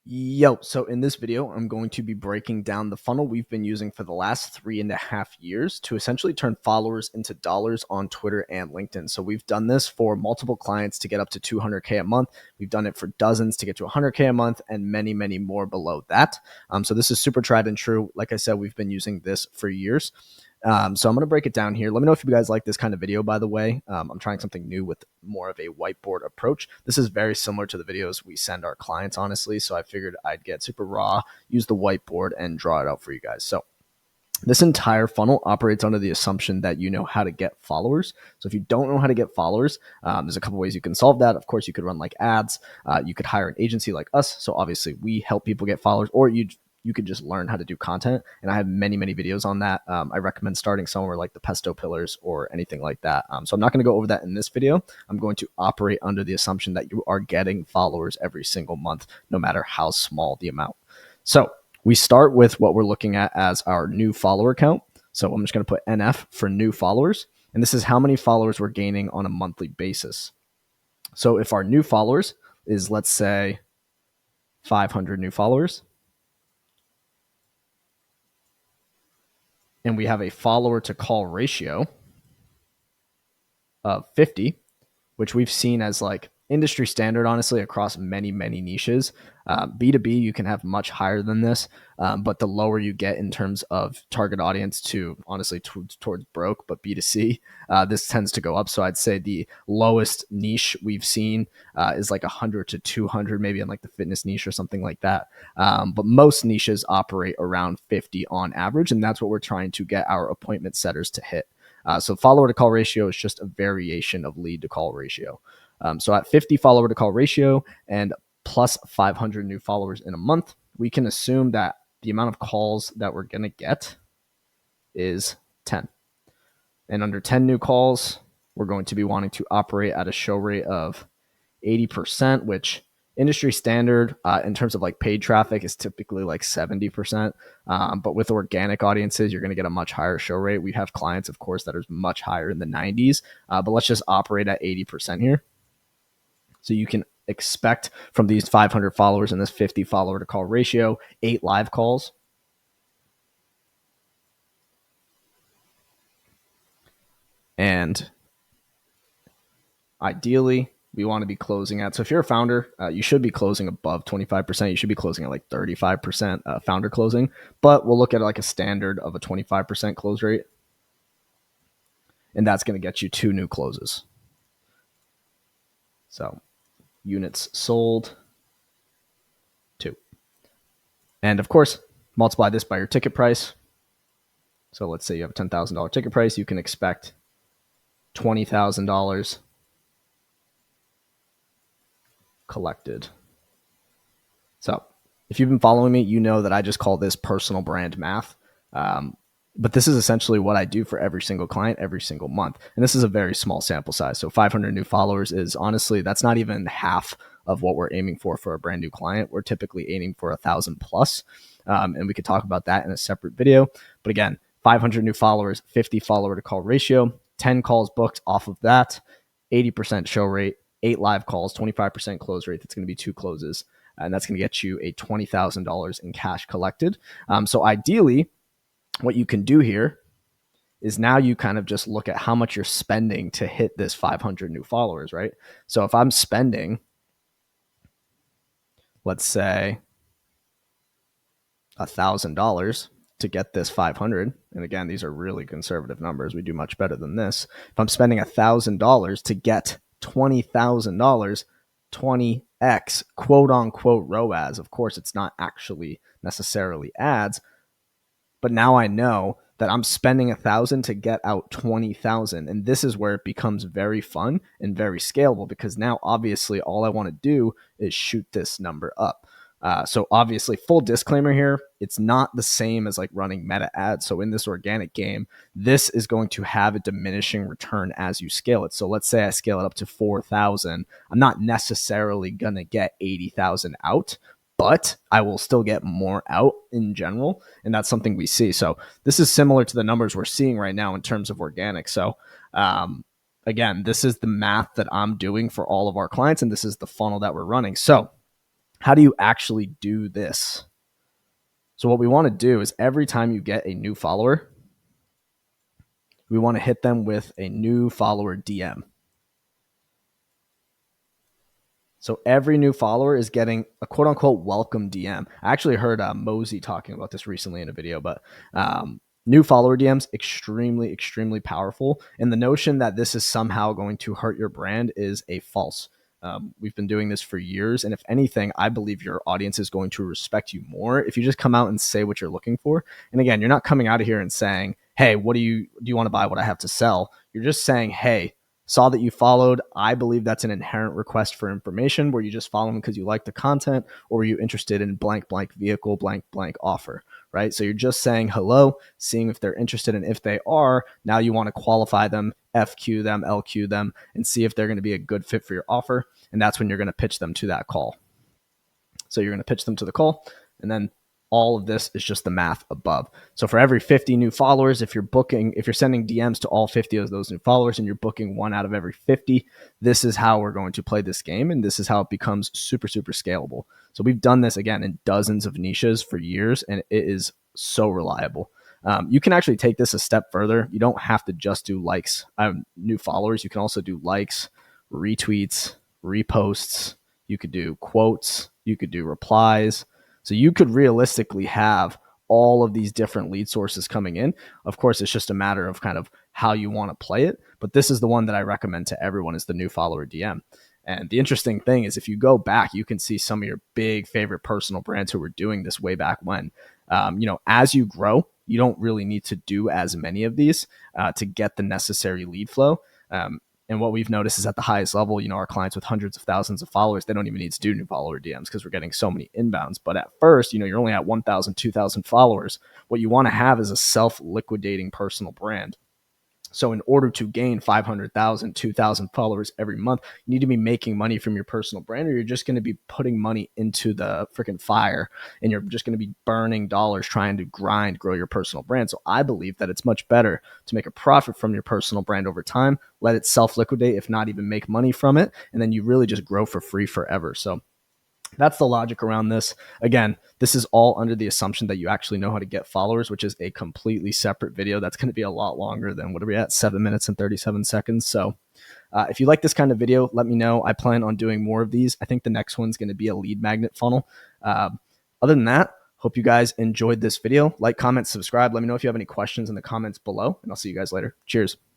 Yo, so in this video, I'm going to be breaking down the funnel we've been using for the last 3.5 years to essentially turn followers into dollars on Twitter and LinkedIn. So we've done this for multiple clients to get up to 200K a month. We've done it for dozens to get to 100K a month and many, many more below that. So this is super tried and true. Like I said, we've been using this for years. So I'm going to break it down here. Let me know if you guys like this kind of video, by the way. I'm trying something new with more of a whiteboard approach. This is very similar to the videos we send our clients, honestly. So I figured I'd get super raw, use the whiteboard, and draw it out for you guys. So this entire funnel operates under the assumption that you know how to get followers. So if you don't know how to get followers, there's a couple ways you can solve that. Of course, you could run like ads. You could hire an agency like us. So obviously we help people get followers, or you could just learn how to do content. And I have many, many videos on that. I recommend starting somewhere like the Pesto Pillars or anything like that. So I'm not going to go over that in this video. I'm going to operate under the assumption that you are getting followers every single month, no matter how small the amount. So we start with what we're looking at as our new follower count. So I'm just going to put NF for new followers. And this is how many followers we're gaining on a monthly basis. So if our new followers is, let's say, 500 new followers, and we have a follower to call ratio of 50, which we've seen as like industry standard, honestly, across many, many niches. B2B, you can have much higher than this, but the lower you get in terms of target audience to honestly towards broke, but B2C, this tends to go up. So I'd say the lowest niche we've seen is like 100 to 200, maybe in like the fitness niche or something like that. But most niches operate around 50 on average, and that's what we're trying to get our appointment setters to hit. So follower to call ratio is just a variation of lead to call ratio. So at 50 follower to call ratio and plus 500 new followers in a month, we can assume that the amount of calls that we're going to get is 10. And under 10 new calls, we're going to be wanting to operate at a show rate of 80%, which industry standard in terms of like paid traffic is typically like 70%. But with organic audiences, you're going to get a much higher show rate. We have clients, of course, that are much higher in the 90s, but let's just operate at 80% here. So you can expect from these 500 followers and this 50 follower to call ratio, 8 live calls. And ideally, we want to be closing at, so if you're a founder, you should be closing above 25%. You should be closing at like 35% founder closing, but we'll look at like a standard of a 25% close rate. And that's going to get you 2 new closes. So units sold, 2. And of course, multiply this by your ticket price. So let's say you have a $10,000 ticket price, you can expect $20,000 collected. So if you've been following me, you know that I just call this personal brand math. But this is essentially what I do for every single client every single month. And this is a very small sample size. So 500 new followers is honestly, that's not even half of what we're aiming for a brand new client. We're typically aiming for 1,000 plus. And we could talk about that in a separate video. But again, 500 new followers, 50 follower to call ratio, 10 calls booked off of that, 80% show rate, 8 live calls, 25% close rate. That's going to be 2 closes. And that's going to get you a $20,000 in cash collected. So ideally, what you can do here is now you kind of just look at how much you're spending to hit this 500 new followers, right? So if I'm spending, let's say, $1,000 to get this 500, and again, these are really conservative numbers. We do much better than this. If I'm spending $1,000 to get $20,000, 20x quote unquote ROAS. Of course, it's not actually necessarily ads, but now I know that I'm spending 1,000 to get out 20,000. And this is where it becomes very fun and very scalable, because now obviously all I want to do is shoot this number up. So obviously, full disclaimer here, it's not the same as like running meta ads. So in this organic game, this is going to have a diminishing return as you scale it. So let's say I scale it up to 4,000. I'm not necessarily going to get 80,000 out, but I will still get more out in general. And that's something we see. So this is similar to the numbers we're seeing right now in terms of organic. So again, this is the math that I'm doing for all of our clients, and this is the funnel that we're running. So how do you actually do this? So what we want to do is every time you get a new follower, we want to hit them with a new follower DM. So every new follower is getting a quote unquote welcome DM. I actually heard Mosey talking about this recently in a video, but new follower DMs, extremely, extremely powerful. And the notion that this is somehow going to hurt your brand is a false. We've been doing this for years. And if anything, I believe your audience is going to respect you more if you just come out and say what you're looking for. And again, you're not coming out of here and saying, hey, what do you want to buy what I have to sell? You're just saying, hey, saw that you followed. I believe that's an inherent request for information where you just follow them because you like the content, or were you interested in blank, blank vehicle, blank, blank offer, right? So you're just saying hello, seeing if they're interested, and if they are, now you want to qualify them, FQ them, LQ them, and see if they're going to be a good fit for your offer. And that's when you're going to pitch them to that call. So you're going to pitch them to the call, and then all of this is just the math above. So for every 50 new followers, if you're sending DMs to all 50 of those new followers and you're booking one out of every 50, this is how we're going to play this game. And this is how it becomes super, super scalable. So we've done this again in dozens of niches for years, and it is so reliable. You can actually take this a step further. You don't have to just do likes, new followers. You can also do likes, retweets, reposts. You could do quotes. You could do replies. So you could realistically have all of these different lead sources coming in. Of course, it's just a matter of kind of how you want to play it. But this is the one that I recommend to everyone, is the new follower DM. And the interesting thing is, if you go back, you can see some of your big favorite personal brands who were doing this way back when. As you grow, you don't really need to do as many of these to get the necessary lead flow. And what we've noticed is at the highest level, our clients with hundreds of thousands of followers, they don't even need to do new follower DMs because we're getting so many inbounds. But at first, you're only at 1,000, 2,000 followers. What you want to have is a self-liquidating personal brand. So in order to gain 500,000, 2,000 followers every month, you need to be making money from your personal brand, or you're just going to be putting money into the freaking fire, and you're just going to be burning dollars trying to grow your personal brand. So I believe that it's much better to make a profit from your personal brand over time, let it self-liquidate, if not even make money from it, and then you really just grow for free forever. So that's the logic around this. Again, this is all under the assumption that you actually know how to get followers, which is a completely separate video. That's going to be a lot longer than what are we at? 7 minutes and 37 seconds. So if you like this kind of video, let me know. I plan on doing more of these. I think the next one's going to be a lead magnet funnel. Other than that, hope you guys enjoyed this video. Like, comment, subscribe. Let me know if you have any questions in the comments below, and I'll see you guys later. Cheers.